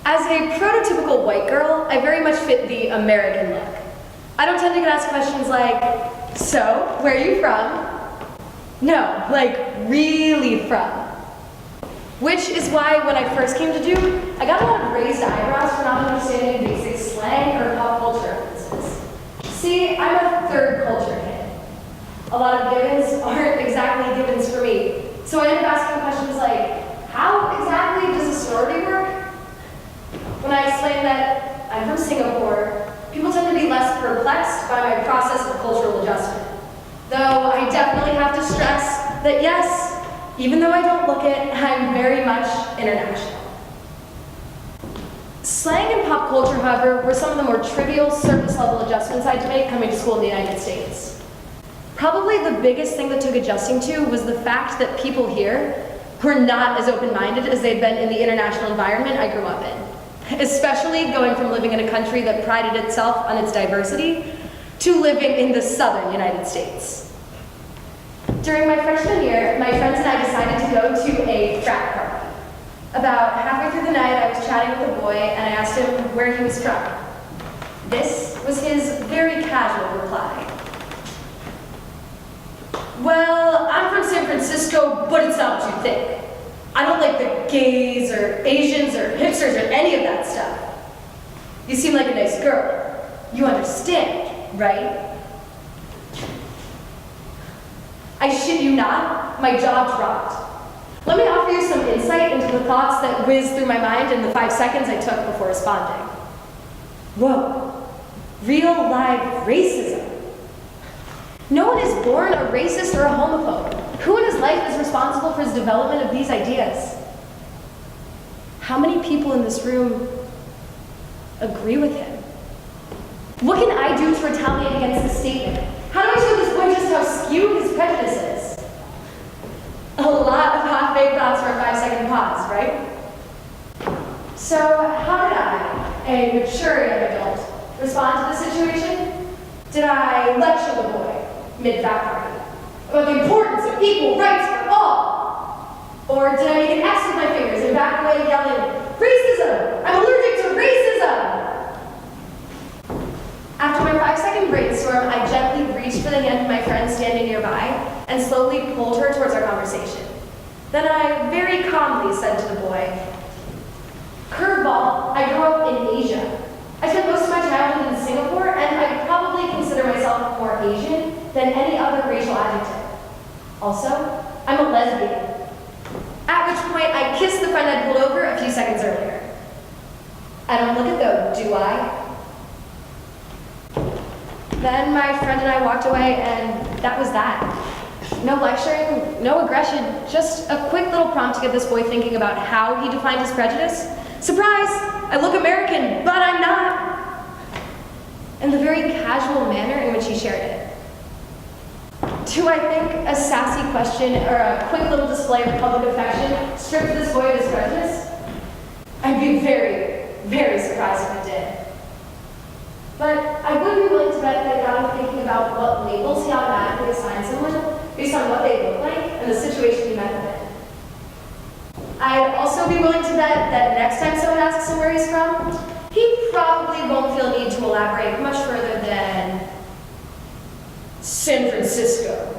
As a prototypical white girl, I very much fit the American look. I don't tend to get asked questions like, so, where are you from? No, like, really from. Which is why when I first came to Duke, I got a lot of raised eyebrows for not understanding basic slang or pop culture references. See, I'm a third culture kid. A lot of givens aren't exactly givens for me, so I ended up asking questions like, how exactly does a sorority work? When I explained that I'm from Singapore, people tend to be less perplexed by my process of cultural adjustment. Though I definitely have to stress that yes, even though I don't look it, I'm very much international. Slang and pop culture, however, were some of the more trivial, surface-level adjustments I had to make coming to school in the United States. Probably the biggest thing that took adjusting to was the fact that people here were not as open-minded as they'd been in the international environment I grew up in, especially going from living in a country that prided itself on its diversity to living in the southern United States. During my freshman year, my friends and I decided to go to a frat party. About halfway through the night, I was chatting with a boy and I asked him where he was from. This was his very casual reply. Well, I'm from San Francisco, but it's not what you think. I don't like the gays or Asians or hipsters or any of that stuff. You seem like a nice girl. You understand, right? I shit you not, my jaw dropped. Let me offer you some insight into the thoughts that whizzed through my mind in the 5 seconds I took before responding. Whoa, real live racism. No one is born a racist or a homophobe. Who in his life is responsible for his development of these ideas? How many people in this room agree with him? What can I do to retaliate against this statement? How do I show this boy just how skewed his prejudice is? A lot of half-baked thoughts for a 5-second pause, right? So how did I, a mature young adult, respond to the situation? Did I lecture the boy mid-frat party about the importance of equal rights for all? Or did I make an X with my fingers and back away yelling, racism! I'm allergic to racism! After my 5-second brainstorm, I gently reached for the hand of my friend standing nearby and slowly pulled her towards our conversation. Then I very calmly said to the boy, curveball, I grew up in Asia. I spent most of my childhood in Singapore, and I probably consider myself more Asian than any other racial adjective. Also, I'm a lesbian. At which point, I kissed the friend I'd pulled over a few seconds earlier. I don't look it though, do I? Then my friend and I walked away, and that was that. No lecturing, no aggression, just a quick little prompt to get this boy thinking about how he defined his prejudice. Surprise! I look American, but I'm not! And the very casual manner in which he shared it. Do I think a sassy question or a quick little display of public affection stripped this boy of his prejudice? I'd be very, very surprised if it did. But I would be willing to bet that it got him thinking about what labels he automatically assigned someone based on what they look like and the situation he met them in. I'd also be willing to bet that next time someone asks him where he's from, he probably won't feel a need to elaborate much further than San Francisco.